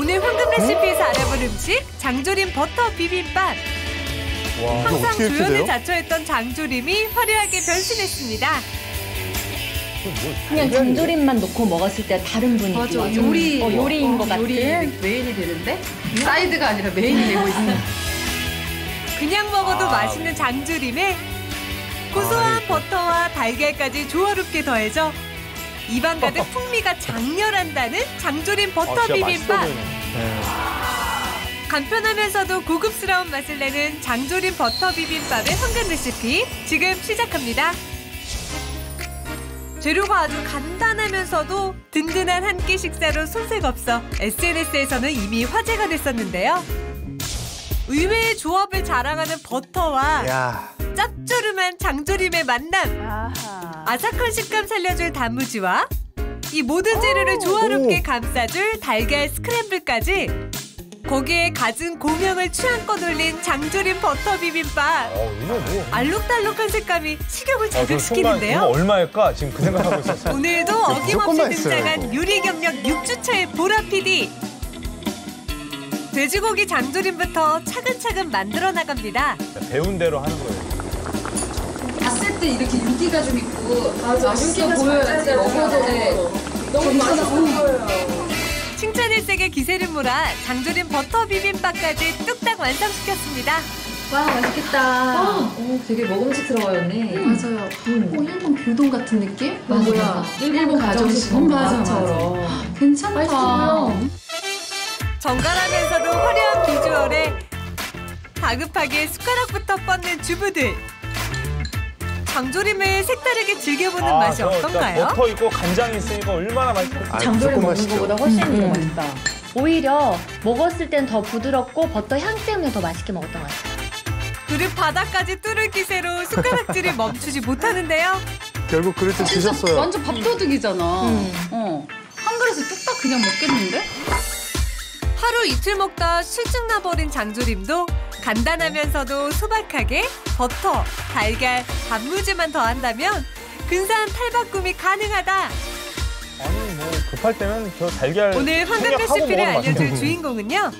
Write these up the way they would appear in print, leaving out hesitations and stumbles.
오늘 황금 레시피에서 알아볼 음식 장조림 버터 비빔밥. 와, 항상 어떻게 이렇게 조연을 돼요? 자처했던 장조림이 화려하게 변신했습니다. 그냥 장조림만 넣고 먹었을 때 다른 분위기. 맞아, 요리인 것 같은. 메인이 되는데 사이드가 아니라 메인이 되고 있어. 그냥 먹어도 맛있는 장조림에 고소한 버터와 달걀까지 조화롭게 더해져 입안 가득 풍미가 장렬한다는 장조림 버터 비빔밥. 간편하면서도 고급스러운 맛을 내는 장조림 버터 비빔밥의 황금 레시피 지금 시작합니다. 재료가 아주 간단하면서도 든든한 한 끼 식사로 손색 없어 SNS에서는 이미 화제가 됐었는데요. 의외의 조합을 자랑하는 버터와 야. 짭조름한 장조림의 만남. 아삭한 식감 살려줄 단무지와 이 모든 재료를 조화롭게 감싸줄 달걀 스크램블까지 거기에 갖은 고명을 취향껏 올린 장조림 버터 비빔밥. 이거 뭐. 알록달록한 색감이 식욕을 순간 자극시키는데요. 이거 얼마일까? 지금 그 생각하고 있었어요. 오늘도 무조건 어김없이 맛있어요, 등장한 이거. 요리 경력 6주차의 보라 PD. 돼지고기 장조림부터 차근차근 만들어 나갑니다. 배운 대로 하는 거예요. 봤을 때 이렇게 윤기가 좀 있고 맛있어 보여야지 먹어도 너무 맛있어 보여요. 칭찬을 세게 기세를 몰아 장조림 버터 비빔밥까지 뚝딱 완성시켰습니다. 와, 맛있겠다. 되게 먹음직스러워요, 언니. 맞아요. 일본 교동 같은 느낌? 맞아. 일본 가정식 맞아. 괜찮다. 맛있어요. 정갈하면서도 화려한 비주얼에 다급하게 숟가락부터 뻗는 주부들. 장조림을 색다르게 즐겨보는 맛이 어떤가요? 버터 있고 간장이 있으니까 얼마나 맛있겠어요. 장조림 먹는 것보다 훨씬 더 맛있다. 오히려 먹었을 땐 더 부드럽고 버터 향 때문에 더 맛있게 먹었던 것 같아요. 그릇 바닥까지 뚫을 기세로 숟가락질을 멈추지 못하는데요. 결국 그릇을 드셨어요. 완전 밥도둑이잖아. 한 그릇에 뚝딱 그냥 먹겠는데? 하루 이틀 먹다 실증 나버린 장조림도 간단하면서도 소박하게 버터, 달걀, 단무지만 더한다면 근사한 탈바꿈이 가능하다. 아니 뭐 급할 때는 저 달걀 오늘 황금 생략하고 레시피를 먹어도 알려줄 맛있는데. 주인공은요.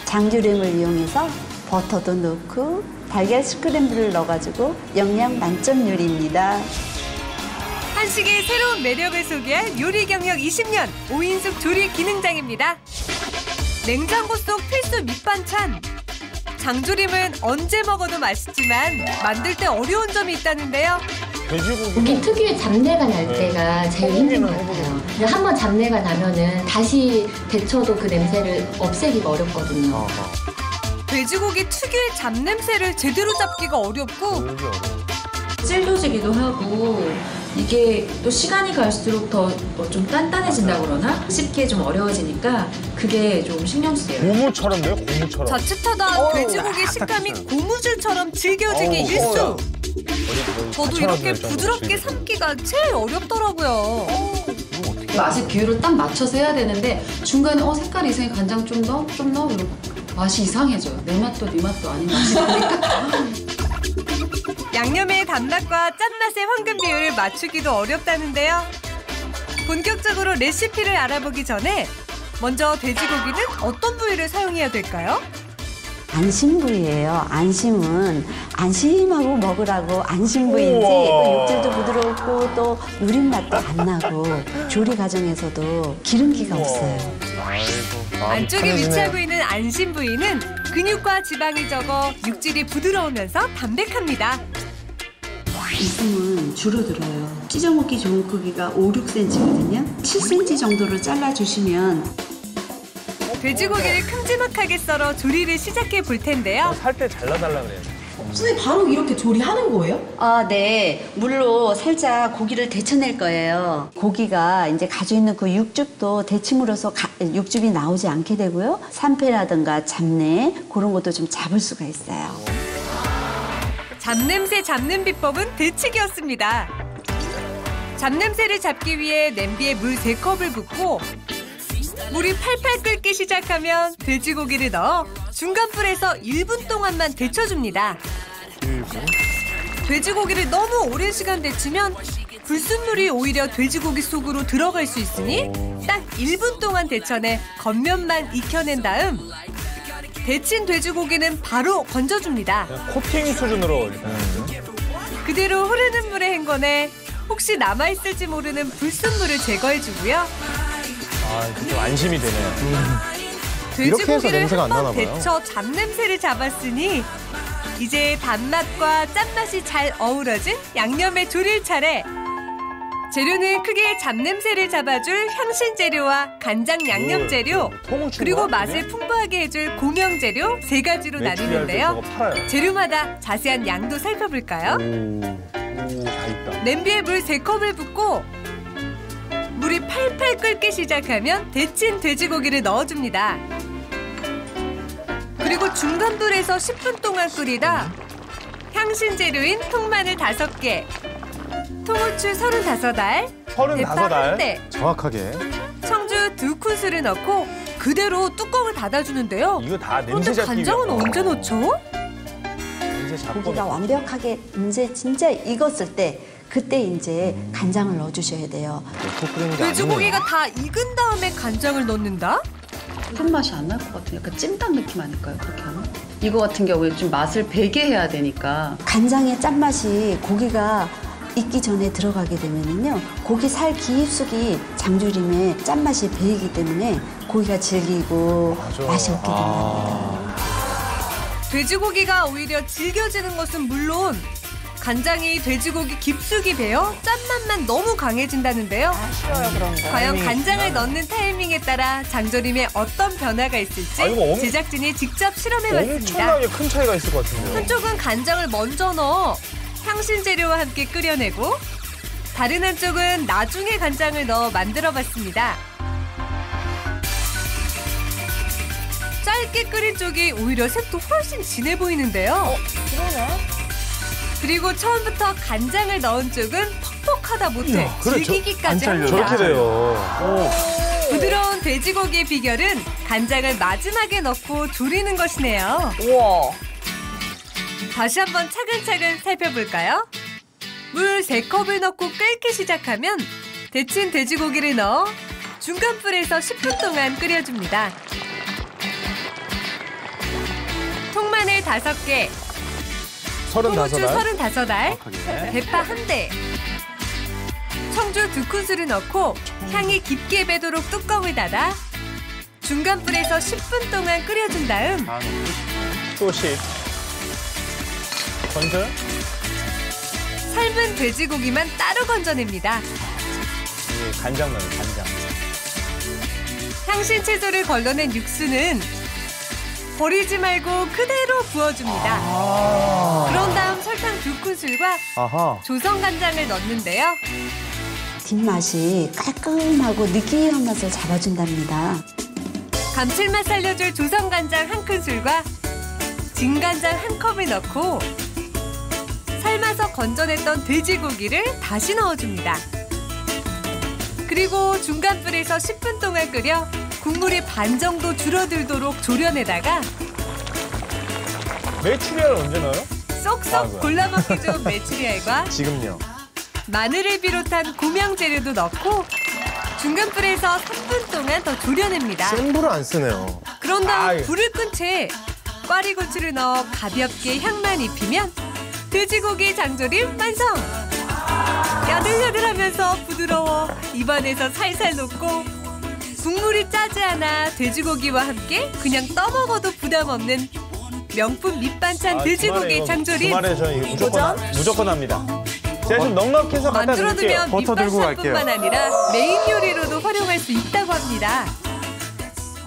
장조림을 이용해서 버터도 넣고 달걀 스크램블을 넣어가지고 영양 만점 요리입니다. 한식의 새로운 매력을 소개할 요리 경력 20년 오인숙 조리 기능장입니다. 냉장고 속 필수 밑반찬. 장조림은 언제 먹어도 맛있지만 만들 때 어려운 점이 있다는데요. 고기 특유의 잡내가 날 때가 제일 힘든 것 같아요. 한번 잡내가 나면은 다시 데쳐도 그 냄새를 없애기가 어렵거든요. 돼지고기 특유의 잡냄새를 제대로 잡기가 어렵고 찔겨지기도 하고 이게 또 시간이 갈수록 더 좀 단단해진다 그러나 씹기에 좀 어려워지니까 그게 좀 신경 쓰여요. 고무처럼요, 고무처럼. 자칫하다 돼지고기 식감이 고무줄처럼 질겨지기 일쑤. 저도 이렇게 부드럽게 삶기가 제일 어렵더라고요. 맛의 비율을 딱 맞춰서 해야 되는데 중간에 색깔이 이상해 간장 좀 넣어? 이러고 맛이 이상해져요. 내 맛도 네 맛도 아닌 맛이 나니까. 양념의 단맛과 짠맛의 황금 비율을 맞추기도 어렵다는데요. 본격적으로 레시피를 알아보기 전에 먼저 돼지고기는 어떤 부위를 사용해야 될까요? 안심 부위예요. 안심은 안심하고 먹으라고 안심 부위인지 우와. 육질도 부드럽고 또 누린 맛도 안 나고 조리 과정에서도 기름기가 없어요. 안쪽에 위치하고 있는 안심 부위는 근육과 지방이 적어 육질이 부드러우면서 담백합니다. 이 숨은 줄어들어요. 찢어 먹기 좋은 크기가 5, 6cm거든요. 7cm 정도로 잘라주시면 돼지고기를 큼지막하게 썰어 조리를 시작해 볼 텐데요. 살 때 잘라달라 그래요. 선생님 바로 이렇게 조리하는 거예요? 네. 물로 살짝 고기를 데쳐낼 거예요. 고기가 이제 가지고 있는 그 육즙도 데침으로써 육즙이 나오지 않게 되고요. 산패라든가 잡내 그런 것도 좀 잡을 수가 있어요. 잡냄새 잡는 비법은 데치기였습니다. 잡냄새를 잡기 위해 냄비에 물 3컵을 붓고 물이 팔팔 끓기 시작하면 돼지고기를 넣어 중간 불에서 1분 동안만 데쳐줍니다. 돼지고기를 너무 오랜 시간 데치면 불순물이 오히려 돼지고기 속으로 들어갈 수 있으니 딱 1분 동안 데쳐내 겉면만 익혀낸 다음 데친 돼지고기는 바로 건져줍니다. 코팅 수준으로. 그대로 흐르는 물에 헹궈내 혹시 남아있을지 모르는 불순물을 제거해주고요. 아, 좀 안심이 되네요. 이렇게 해서 돼지고기를 냄새가 안 한번 나나 봐요. 데쳐 잡냄새를 잡았으니 이제 단맛과 짠맛이 잘 어우러진 양념에 졸일 차례. 재료는 크게 잡냄새를 잡아줄 향신 재료와 간장 양념 재료, 그리고 맛을 풍부하게 해줄 고명 재료 3가지로 나뉘는데요. 재료마다 자세한 양도 살펴볼까요? 다 있다. 냄비에 물 3컵을 붓고 물이 팔팔 끓기 시작하면 데친 돼지고기를 넣어줍니다. 그리고 중간불에서 10분 동안 끓이다 향신 재료인 통마늘 5개, 통후추 35알, 대파 1대, 정확하게. 청주 2큰술을 넣고 그대로 뚜껑을 닫아주는데요. 이거 다 그런데 냄새 잡기 간장은 위해서. 언제 넣죠? 냄새 잡고. 고기가 완벽하게 이제 진짜 익었을 때 그때 이제 간장을 넣어주셔야 돼요. 푹 끓이는 게 아니에요. 돼지고기가 다 익은 다음에 간장을 넣는다? 손맛이 안 날 것 같은 약간 찜닭 느낌 아닐까요? 그렇게 하면? 이거 같은 경우에 좀 맛을 배게 해야 되니까 간장의 짠맛이 고기가 익기 전에 들어가게 되면은요, 고기 살 깊숙이 장조림의 짠맛이 배이기 때문에 고기가 질기고 맛이 없게 됩니다. 돼지고기가 오히려 질겨지는 것은 물론 간장이 돼지고기 깊숙이 배어 짠맛만 너무 강해진다는데요. 과연 간장을 넣는 타이밍에 따라 장조림에 어떤 변화가 있을지 제작진이 직접 실험해봤습니다. 엄청나게 큰 차이가 있을 것 같은데요. 한쪽은 간장을 먼저 넣어 향신 재료와 함께 끓여내고 다른 한쪽은 나중에 간장을 넣어 만들어봤습니다. 짧게 끓인 쪽이 오히려 색도 훨씬 진해 보이는데요. 그리고 처음부터 간장을 넣은 쪽은 퍽퍽하다 못해 질기기까지 합니다. 저렇게 돼요. 부드러운 돼지고기의 비결은 간장을 마지막에 넣고 졸이는 것이네요. 다시 한번 차근차근 살펴볼까요? 물 3컵을 넣고 끓기 시작하면 데친 돼지고기를 넣어 중간불에서 10분 동안 끓여줍니다. 통마늘 5개, 통후추 35알, 대파 1대, 청주 2큰술을 넣고 향이 깊게 배도록 뚜껑을 닫아 중간불에서 10분 동안 끓여준 다음 또 10. 건져? 삶은 돼지고기만 따로 건져냅니다. 간장 넣어요, 간장. 향신 채소를 걸러낸 육수는 버리지 말고 그대로 부어줍니다. 그런 다음 설탕 2큰술과 조성간장을 넣는데요. 뒷맛이 깔끔하고 느끼한 맛을 잡아준답니다. 감칠맛 살려줄 조성간장 1큰술과 진간장 1컵을 넣고 삶아서 건져냈던 돼지고기를 다시 넣어줍니다. 그리고 중간불에서 10분 동안 끓여 국물이 반 정도 줄어들도록 졸여내다가 메추리알 언제 넣어요? 쏙쏙 골라먹기 좋은 메추리알과 지금요. 마늘을 비롯한 고명 재료도 넣고 중간불에서 3분 동안 더 졸여냅니다. 센 불을 안 쓰네요. 그런 다음 불을 끈 채 꽈리고추를 넣어 가볍게 향만 입히면 돼지고기 장조림 완성! 야들야들하면서 부드러워 입안에서 살살 녹고 국물이 짜지 않아 돼지고기와 함께 그냥 떠먹어도 부담 없는 명품 밑반찬 돼지고기 장조림. 주말에 저는 이거 무조건 합니다. 제가 좀 넉넉해서 갖다 드릴게요. 만들어두면 밑반찬뿐만 아니라 메인 요리로도 활용할 수 있다고 합니다.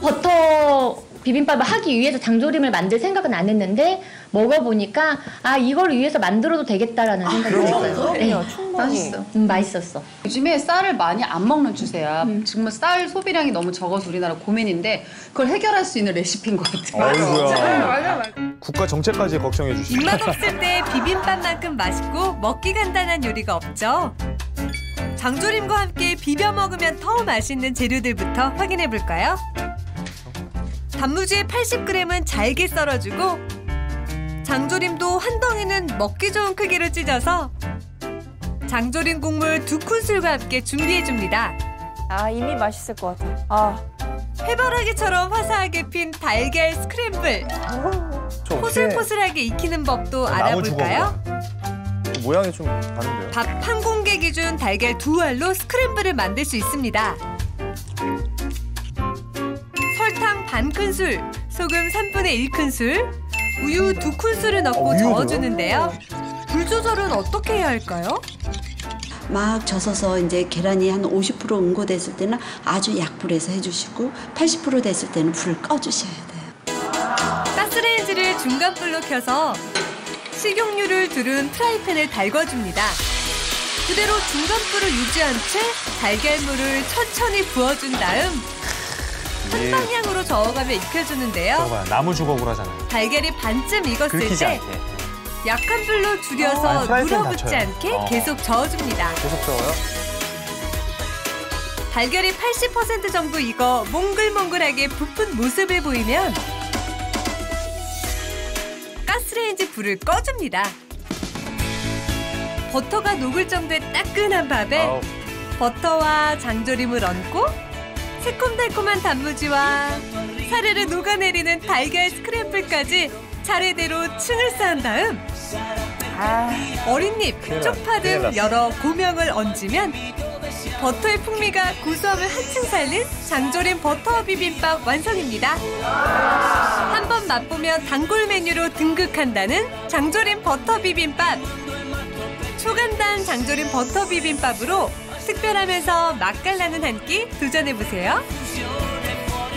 버터 비빔밥을 하기 위해서 장조림을 만들 생각은 안 했는데 먹어보니까 아 이걸 위해서 만들어도 되겠다라는 생각이 들었어요. 네. 맛있어. 맛있었어. 요즘에 쌀을 많이 안 먹는 추세야. 정말 쌀 소비량이 너무 적어서 우리나라 고민인데 그걸 해결할 수 있는 레시피인 것 같아요. 아이고야. 국가 정책까지 걱정해 주시고. 입맛 없을 때 비빔밥만큼 맛있고 먹기 간단한 요리가 없죠. 장조림과 함께 비벼 먹으면 더 맛있는 재료들부터 확인해 볼까요? 단무지 80g은 잘게 썰어주고 장조림도 한 덩이는 먹기 좋은 크기로 찢어서 장조림 국물 2큰술과 함께 준비해줍니다. 아, 이미 맛있을 것 같아. 아, 해바라기처럼 화사하게 핀 달걀 스크램블. 저 어떻게 포슬포슬하게 익히는 법도 나무 알아볼까요? 모양이 좀 다른데요? 밥 한 공기 기준 달걀 2알로 스크램블을 만들 수 있습니다. 설탕 반큰술, 소금 3분의 1큰술, 우유 2큰술을 넣고 우유도요? 저어주는데요. 불 조절은 어떻게 해야 할까요? 막 젖어서 이제 계란이 한 50% 응고됐을 때는 아주 약불에서 해주시고 80% 됐을 때는 불을 꺼주셔야 돼요. 가스레인지를 중간불로 켜서 식용유를 두른 프라이팬을 달궈줍니다. 그대로 중간불을 유지한 채 달걀물을 천천히 부어준 다음 한 방향으로 저어가며 익혀주는데요. 저거 봐요. 나무 주걱으로 하잖아요. 달걀이 반쯤 익었을 긁히지 때 않게. 약한 불로 줄여서 아니, 프라이팬 눌어붙지 닫혀요. 않게 계속 저어줍니다. 계속 저어요? 달걀이 80% 정도 익어 몽글몽글하게 부푼 모습을 보이면 가스레인지 불을 꺼줍니다. 버터가 녹을 정도의 따끈한 밥에 아우. 버터와 장조림을 얹고 새콤달콤한 단무지와 사르르 녹아내리는 달걀 스크램블까지 차례대로 층을 쌓은 다음 어린잎, 큰일 쪽파 등 났어. 여러 고명을 얹으면 버터의 풍미가 고소함을 한층 살린 장조림 버터 비빔밥 완성입니다. 한번 맛보면 단골 메뉴로 등극한다는 장조림 버터 비빔밥. 초간단 장조림 버터 비빔밥으로 특별하면서 맛깔나는 한 끼 도전해보세요.